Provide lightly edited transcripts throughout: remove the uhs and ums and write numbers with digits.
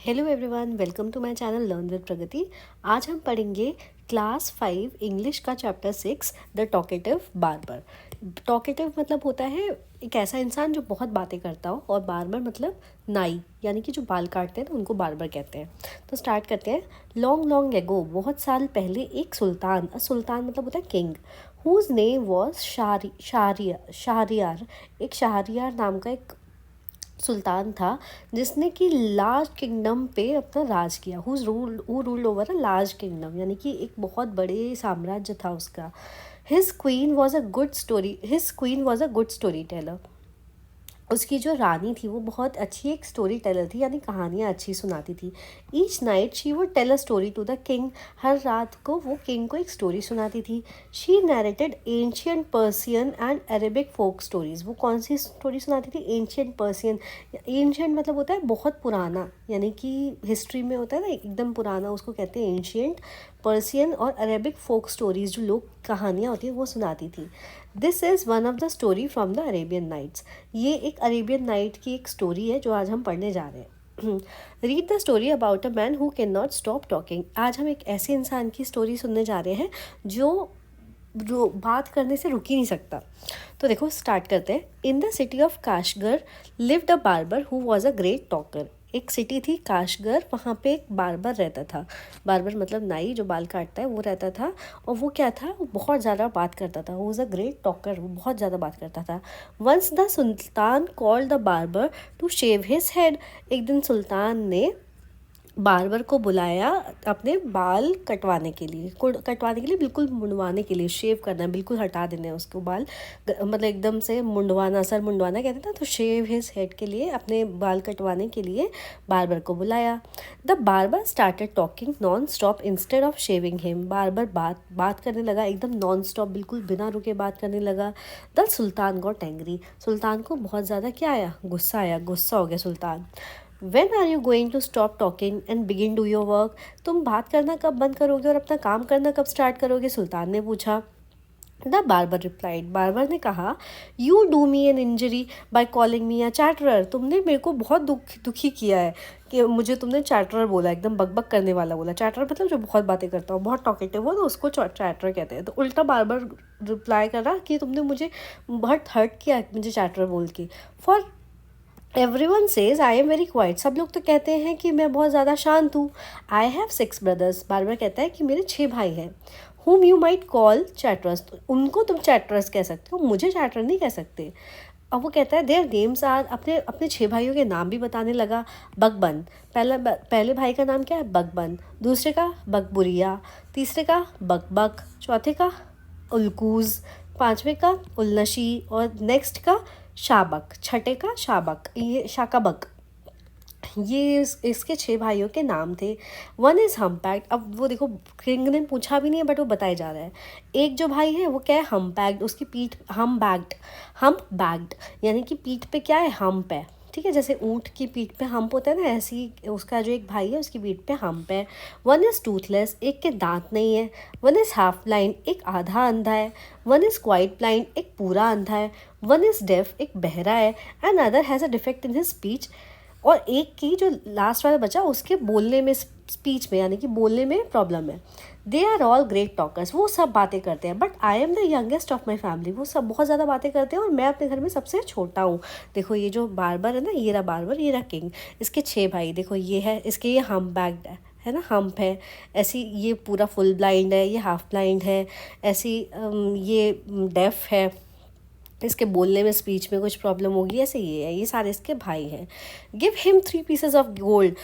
Hello everyone, welcome to my channel learn with Pragati. आज हम पढ़ेंगे क्लास 5 इंग्लिश का chapter 6 the talkative barber. Talkative मतलब होता है एक ऐसा इंसान जो बहुत बातें करता हो, और बार्बर मतलब नाई, यानी कि जो बाल काटते हैं तो उनको बार्बर कहते हैं। तो स्टार्ट करते हैं। लॉन्ग लॉन्ग एगो, बहुत साल पहले एक सुल्तान, सुल्तान मतलब होता है king, whose name was Shahriar. एक शाहरियार नाम का एक सुल्तान था जिसने कि लार्ज किंगडम पे अपना राज किया। Who ruled over a large kingdom, यानी कि एक बहुत बड़े साम्राज्य था उसका। His queen was a good story teller. उसकी जो रानी थी वो बहुत अच्छी एक स्टोरी टेलर थी, यानी कहानियाँ अच्छी सुनाती थी। Each night she would tell a story to the king. हर रात को वो किंग को एक स्टोरी सुनाती थी। She narrated ancient Persian and Arabic folk stories. वो कौन सी स्टोरी सुनाती थी? Ancient Persian. एंशियंट मतलब होता है बहुत पुराना, यानी कि हिस्ट्री में होता है ना एकदम पुराना, उसको कहते हैं एंशियंट। पर्सियन और अरेबिक फोक स्टोरीज जो लोग कहानियाँ होती हैं वो सुनाती थी। This is one of the story from the Arabian Nights. ये एक अरेबियन नाइट की एक स्टोरी है जो आज हम पढ़ने जा रहे हैं। Read the story about a man who can not stop talking. आज हम एक ऐसे इंसान की स्टोरी सुनने जा रहे हैं जो बात करने से रुक ही नहीं सकता। तो देखो स्टार्ट करते हैं। In the city of Kashgar lived a barber who was a great talker. एक सिटी थी काशगर, वहाँ पे एक बार्बर रहता था। बार्बर मतलब नाई जो बाल काटता है वो रहता था। और वो क्या था, वो बहुत ज़्यादा बात करता था। वो वॉज अ ग्रेट टॉकर, वो बहुत ज़्यादा बात करता था। Once the sultan called the barber to shave his head. एक दिन सुल्तान ने बार्बर को बुलाया अपने बाल कटवाने के लिए बिल्कुल मुंडवाने के लिए। शेव करना है, बिल्कुल हटा देने हैं उसको बाल, मतलब एकदम से मुंडवाना, सर मुंडवाना कहते हैं ना। तो शेव हिज हेड के लिए, अपने बाल कटवाने के लिए बार्बर को बुलाया। The barber started talking non stop instead of shaving him. Barber बात करने लगा एकदम नॉन स्टॉप, बिल्कुल बिना रुके बात करने लगा। The sultan got angry. सुल्तान को बहुत ज़्यादा क्या आया? गुस्सा आया, गुस्सा हो गया सुल्तान। When are you going to stop talking and begin do your work? तुम बात करना कब बंद करोगे और अपना काम करना कब स्टार्ट करोगे? सुल्तान ने पूछा। The barber replied. बार्बर ने कहा, you do me an injury by calling me a chatterer. तुमने मेरे को बहुत दुखी किया है कि मुझे तुमने चैटरर बोला, एकदम बकबक करने वाला बोला। चैटरर मतलब जो बहुत बातें करता हो, बहुत टॉकेटिव हो, तो उसको चैटरर कहते हैं। तो उल्टा बार्बर रिप्लाई कर रहा कि तुमने मुझे बहुत हर्ट किया मुझे चैटरर बोल के। For everyone says I am very quite. सब लोग तो कहते हैं कि मैं बहुत ज़्यादा शांत हूँ। I have 6 brothers. बार्बर कहता है कि मेरे 6 भाई हैं। Whom you might call चैटरस। उनको तुम चैटरस कह सकते हो, मुझे चैटर नहीं कह सकते। अब वो कहता है देयर नेम्स आर, अपने अपने 6 भाइयों के नाम भी बताने लगा। बकबन, पहले भाई का नाम क्या है? बकबन। दूसरे का बकबुरिया। तीसरे का बकबक। चौथे का उल्कूज। पांचवे का उलनशी। और नेक्स्ट का शाबक। छठे का शाबक, ये शाकाबक। ये इसके 6 भाइयों के नाम थे। One is humpbacked. अब वो देखो, किंग ने पूछा भी नहीं है बट वो बताया जा रहा है। एक जो भाई है वो क्या है? हम्पैक्ड। उसकी पीठ हम बैग्ड, यानी कि पीठ पे क्या है? हम्प है। ठीक है, जैसे ऊँट की पीठ पे हम्प होता है ना, ऐसी उसका जो एक भाई है उसकी पीठ पे हम्प है। One is toothless. एक के दांत नहीं है। One is half blind. एक आधा अंधा है। One is quite blind. एक पूरा अंधा है। One is deaf. एक बहरा है। And other has a defect in his speech. और एक की जो लास्ट वाला बचा उसके बोलने में, स्पीच में, यानी कि बोलने में प्रॉब्लम है। They are all great talkers. वो सब बातें करते हैं, but I am the youngest of my family. वो सब बहुत ज़्यादा बातें करते हैं और मैं अपने घर में सबसे छोटा हूँ। देखो ये जो बार्बर है ना, ये रहा बार्बर, ये रहा किंग। इसके 6 भाई देखो, ये है इसके, ये हम बैग्ड है ना, हम्प है। ऐसी ये पूरा फुल ब्लाइंड है, ये हाफ ब्लाइंड है। ऐसी ये डेफ है, इसके बोलने में, स्पीच में कुछ प्रॉब्लम होगी। ऐसे ये है, ये सारे इसके भाई हैं। Give him 3 pieces of gold,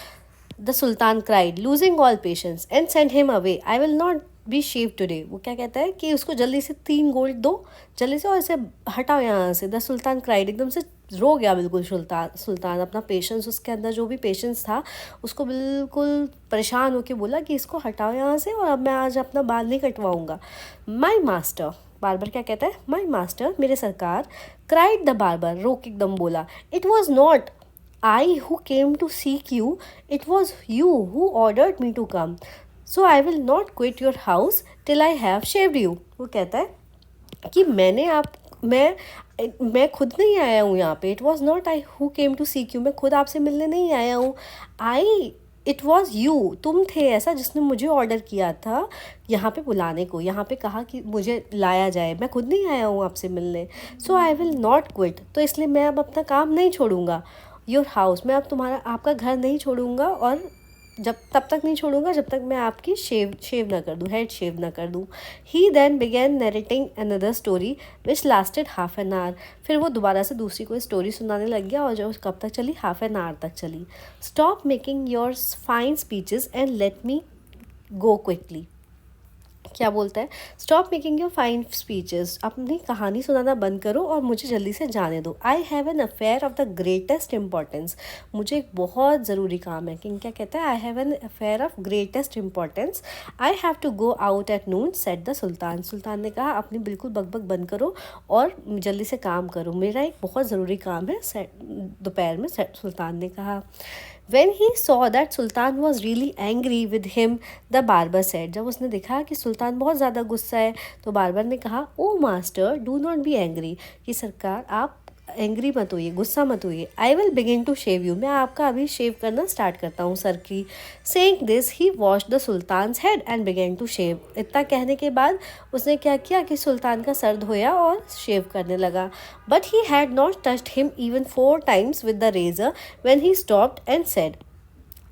the sultan cried, losing all patience, and send him away. I will not be shave today. वो क्या कहता है कि उसको जल्दी से 3 गोल्ड दो, जल्दी से, और इसे हटाओ यहाँ से। द सुल्तान क्राइड, एकदम से रो गया बिल्कुल सुल्तान अपना पेशेंस, उसके अंदर जो भी पेशेंस था उसको बिल्कुल परेशान होकर बोला कि इसको हटाओ यहाँ से, और अब मैं आज अपना बाल नहीं कटवाऊँगा। माई मास्टर, बार्बर क्या कहता है? माई मास्टर, मेरे सरकार। क्राइड द बार्बर, रो के एकदम बोला। It was not I who came to seek you, it was you who ordered me to come, so I will not quit your house till I have shaved you. वो कहता है कि मैं खुद नहीं आया हूँ यहाँ पे। It was not I who came to seek you, मैं खुद आपसे मिलने नहीं आया हूँ। आई इट वॉज़ यू, तुम थे ऐसा जिसने मुझे ऑर्डर किया था यहाँ पे बुलाने को, यहाँ पे कहा कि मुझे लाया जाए, मैं खुद नहीं आया हूँ आपसे मिलने। सो आई विल नॉट क्विट, तो इसलिए मैं अब अपना काम नहीं छोड़ूंगा। योर हाउस, मैं अब आपका घर नहीं छोड़ूंगा, और जब तब तक नहीं छोड़ूंगा जब तक मैं आपकी शेव ना कर दूँ, हेड शेव ना कर दूँ। He then began narrating another story which lasted half an hour. फिर वो दोबारा से दूसरी कोई स्टोरी सुनाने लग गया, और जो कब तक चली, हाफ एन आवर तक चली। Stop making your fine speeches and let me go quickly. क्या बोलता है, stop making your fine speeches, अपनी कहानी सुनाना बंद करो और मुझे जल्दी से जाने दो। आई have an affair of the greatest importance, मुझे एक बहुत ज़रूरी काम है। किंग क्या कहता है, I have an affair of greatest importance, I have to go out at noon, said the sultan. सुल्तान ने कहा अपनी बिल्कुल बकबक बंद करो और जल्दी से काम करो, मेरा एक बहुत ज़रूरी काम है, दोपहर में, सुल्तान ने कहा। When he saw that Sultan was really angry with him, the barber said, जब उसने देखा कि सुल्तान बहुत ज़्यादा गुस्सा है, तो बार्बर ने कहा, O master do not be angry, कि सरकार आप एंग्री मत होइए, गुस्सा मत होइए। I will begin to shave you, मैं आपका अभी शेव करना स्टार्ट करता हूँ सर की। Saying this he wash the sultan's head and began to shave. इतना कहने के बाद उसने क्या किया कि सुल्तान का सर धोया और शेव करने लगा। But he had not touched him even 4 times with the razor when he stopped and said,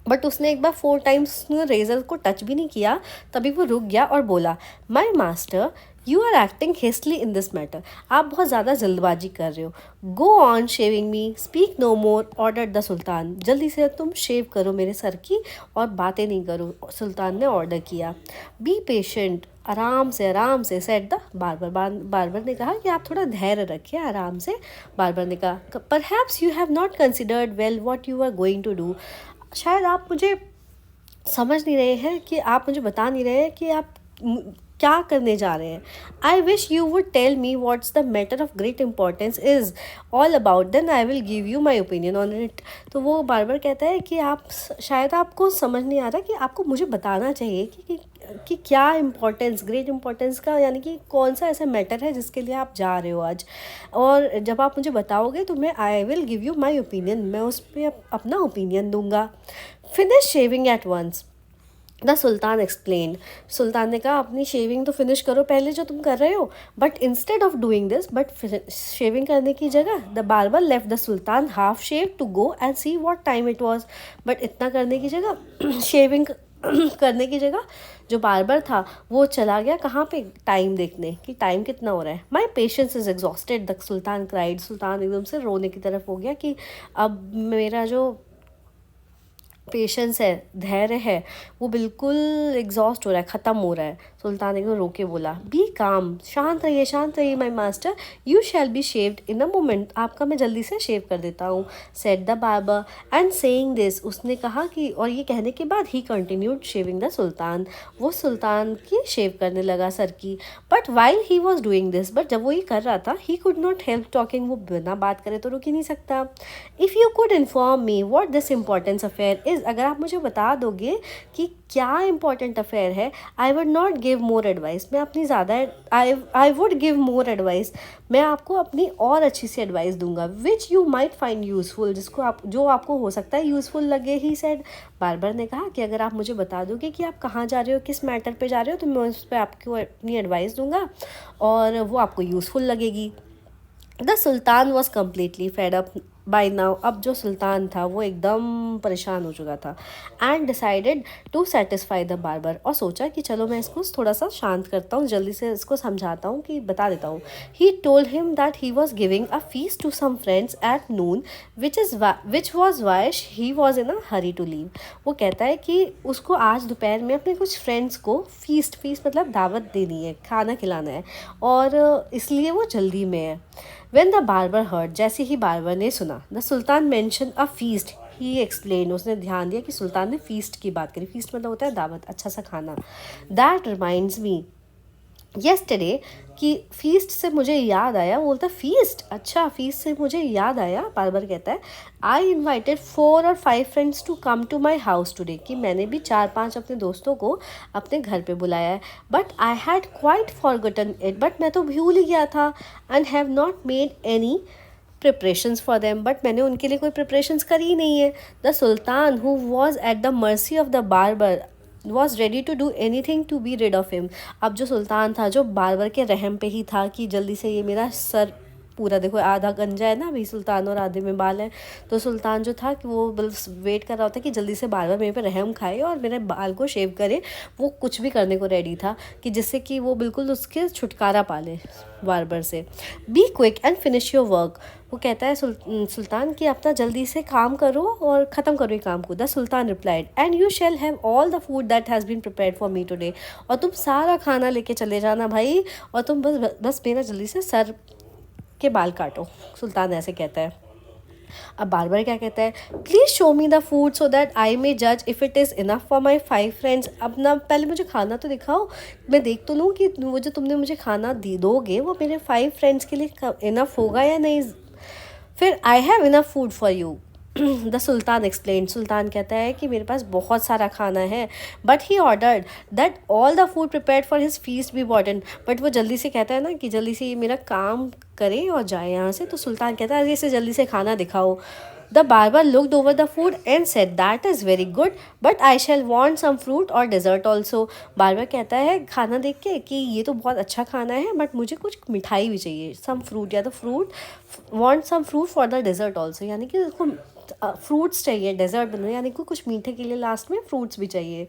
but उसने एक बार 4 times रेजर को टच भी नहीं किया, तभी वो रुक गया और बोला, my master you are acting hastily in this matter, आप बहुत ज़्यादा जल्दबाजी कर रहे हो। Go on shaving me, speak no more, order the sultan, जल्दी से तुम शेव करो मेरे सर की और बातें नहीं करो, सुल्तान ने ऑर्डर किया। बी पेशेंट, आराम से सेट द बार्बर, बार्बर ने कहा कि आप थोड़ा धैर्य रखिए, आराम से। बार्बर ने कहा, perhaps you have not considered well what you are going to do, शायद आप मुझे समझ नहीं रहे हैं, कि आप मुझे बता नहीं रहे हैं कि आप क्या करने जा रहे हैं। I wish you would tell me what's the matter of great importance is all about, then I will give you my opinion on it. तो वो बार बार कहता है कि आप शायद आपको समझ नहीं आ रहा, कि आपको मुझे बताना चाहिए कि क्या इम्पोर्टेंस, ग्रेट इम्पोर्टेंस का, यानी कि कौन सा ऐसा मैटर है जिसके लिए आप जा रहे हो आज, और जब आप मुझे बताओगे तो मैं I will give you my opinion, मैं उस पर अपना ओपिनियन दूंगा। Finish shaving at once, the sultan explain, सुल्तान ने कहा अपनी शेविंग तो फिनिश करो पहले जो तुम कर रहे हो। But instead of doing this, but shaving करने की जगह the barber left the sultan half shave to go and see what time it was, but इतना करने की जगह शेविंग करने की जगह जो बार्बर था वो चला गया कहाँ पे, टाइम देखने कि टाइम कितना हो रहा है। My patience is exhausted the sultan cried, सुल्तान एकदम से रोने की तरफ हो गया कि अब मेरा जो पेशेंस है, धैर्य है, वो बिल्कुल एग्जॉस्ट हो रहा है, ख़त्म हो रहा है। सुल्तान एकदम रो के बोला, बी काम, शांत रहिए माई master, you shall be shaved in a moment, आपका मैं जल्दी से शेव कर देता हूँ, said the barber. And saying this, उसने कहा कि, और ये कहने के बाद ही कंटिन्यूड शेविंग द सुल्तान, वो सुल्तान की शेव करने लगा सर की। But while he was doing this, but जब वो ये कर रहा था, he could not help talking, वो बिना बात करे तो रुक ही नहीं सकता। If you could inform me what this importance affair is, अगर आप मुझे बता दोगे कि क्या इंपॉर्टेंट अफेयर है, I would not give more advice, मैं अपनी ज़्यादा I would give more advice, मैं आपको अपनी और अच्छी सी एडवाइस दूंगा, which you might find useful, जो आपको हो सकता है यूज़फुल लगे। ही सेड, बार्बर ने कहा कि अगर आप मुझे बता दोगे कि आप कहाँ जा रहे हो, किस मैटर पे जा रहे हो, तो मैं उस पर आपको अपनी एडवाइस दूंगा और वो आपको यूज़फुल लगेगी। The sultan was completely fed up by now, अब जो सुल्तान था वो एकदम परेशान हो चुका था। And decided to satisfy the barber, और सोचा कि चलो मैं इसको थोड़ा सा शांत करता हूँ, जल्दी से इसको समझाता हूँ, कि बता देता हूँ। He told him that he was giving a feast to some friends at noon which was why he was in a hurry to leave. वो कहता है कि उसको आज दोपहर में अपने कुछ फ्रेंड्स को फीस्ट मतलब दावत देनी है, खाना खिलाना है, और इसलिए वो जल्दी में है। When the barber heard, जैसे ही बार्बर ने सुना, the sultan mentioned a feast, he explained, उसने ध्यान दिया कि सुल्तान ने फीस्ट की बात करी, फीस्ट मतलब होता है दावत, अच्छा सा खाना। That reminds me, yesterday, कि फीस्ट से मुझे याद आया, बोलता फीस्ट, अच्छा फीस्ट से मुझे याद आया, बार्बर कहता है, I invited 4 or 5 friends to come to my house today, कि मैंने भी 4-5 अपने दोस्तों को अपने घर पे बुलाया है। But I had quite forgotten it, but मैं तो भूल ही गया था। And have not made any preparations for them, but मैंने उनके लिए कोई प्रिपरेशंस करी ही नहीं है. The sultan who was at the mercy of the barber was ready to do एनी थिंग to be rid of him. अब जो सुल्तान था जो बार्बर के रहम पे ही था कि जल्दी से ये मेरा सर पूरा, देखो आधा गंजा है ना अभी सुल्तान और आधे में बाल है, तो सुल्तान जो था कि वो बस वेट कर रहा होता कि जल्दी से बार्बर मेरे पे रहम खाए और मेरे बाल को शेव करे. वो कुछ भी करने को रेडी था कि जिससे कि वो बिल्कुल उसके छुटकारा पाले बार्बर से. Be quick and finish your work. वो कहता है सुल्तान कि अपना जल्दी से काम करो और ख़त्म करो ये काम को. The sultan replied, and you shall have all the food that has been prepared for me today. और तुम सारा खाना लेके चले जाना भाई, और तुम बस बस मेरा जल्दी से सर के बाल काटो. सुल्तान ऐसे कहता है. अब बार्बर क्या कहता है, please show me the food so that I may जज if it is enough for my 5 friends. अब ना पहले मुझे खाना तो दिखाओ, मैं देख तो लूँ कि वो जो तुमने मुझे खाना दोगे वो मेरे 5 फ्रेंड्स के लिए इनफ होगा या नहीं. फिर I have enough food for you. The sultan explain. सुल्तान कहता है कि मेरे पास बहुत सारा खाना है. But he ordered that all the food prepared for his feast be important. But वो जल्दी से कहता है ना कि जल्दी से ये मेरा काम करे और जाए यहाँ से. तो सुल्तान कहता है इसे जल्दी से खाना दिखाओ. The barber looked over the food and said that is very good but I shall want some fruit और डेजर्ट ऑल्सो. बार्बर कहता है खाना देख के कि ये तो बहुत अच्छा खाना है बट मुझे कुछ मिठाई भी चाहिए. सम फ्रूट या तो fruit, want some fruit for the dessert also, यानी कि उसको फ्रूट्स चाहिए डेजर्ट बनने, यानी कि कुछ मीठे के लिए लास्ट में फ्रूट्स भी चाहिए.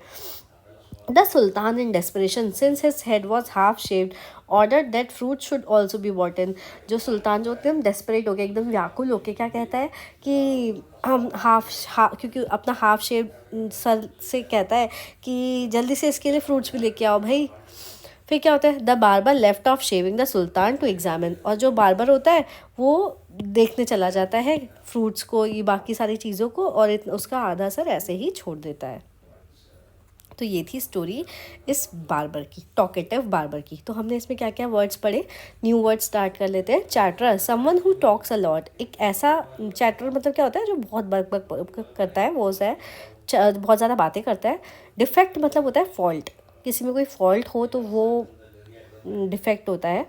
The sultan in desperation since his head was half shaved order that fruit should also be bought. जो सुल्तान जो एकदम डेस्परेट हो गया, एकदम व्याकुल होके क्या कहता है कि हम क्योंकि अपना हाफ शेव सर से कहता है कि जल्दी से इसके लिए फ्रूट्स भी लेके आओ भाई. फिर क्या होता है, the barber left off shaving the sultan to examine. और जो बार्बर होता है वो देखने चला जाता है फ्रूट्स को, ये बाकी सारी चीज़ों को, और उसका आधा सर ऐसे ही छोड़ देता है. तो ये थी स्टोरी इस बार्बर की, टॉकेटिव बार्बर की. तो हमने इसमें क्या क्या वर्ड्स पढ़े. न्यू वर्ड स्टार्ट कर लेते हैं. Chatterer, someone who talks a lot. एक ऐसा चैटरर मतलब क्या होता है जो बहुत बक बक करता है, वो होता है बहुत ज़्यादा बातें करता है. डिफेक्ट मतलब होता है फॉल्ट, किसी में कोई फॉल्ट हो तो वो डिफेक्ट होता है.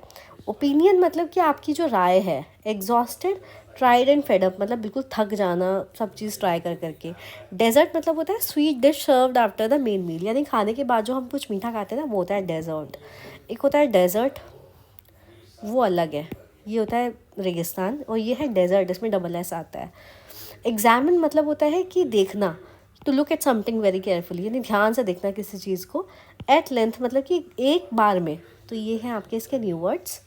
ओपिनियन मतलब कि आपकी जो राय है. Exhausted, tried and fed up मतलब बिल्कुल थक जाना सब चीज़ ट्राई कर करके. डेजर्ट मतलब होता है sweet dish served after the main meal, यानी खाने के बाद जो हम कुछ मीठा खाते हैं ना वो होता है डेजर्ट. एक होता है डेजर्ट, वो अलग है, ये होता है रेगिस्तान, और ये है डेजर्ट, इसमें डबल एस आता है. एग्जामिन मतलब होता है कि देखना, to look at something very carefully, यानी ध्यान से देखना किसी चीज़ को. एट लेंथ मतलब कि एक बार में. तो ये हैं आपके इसके न्यू वर्ड्स.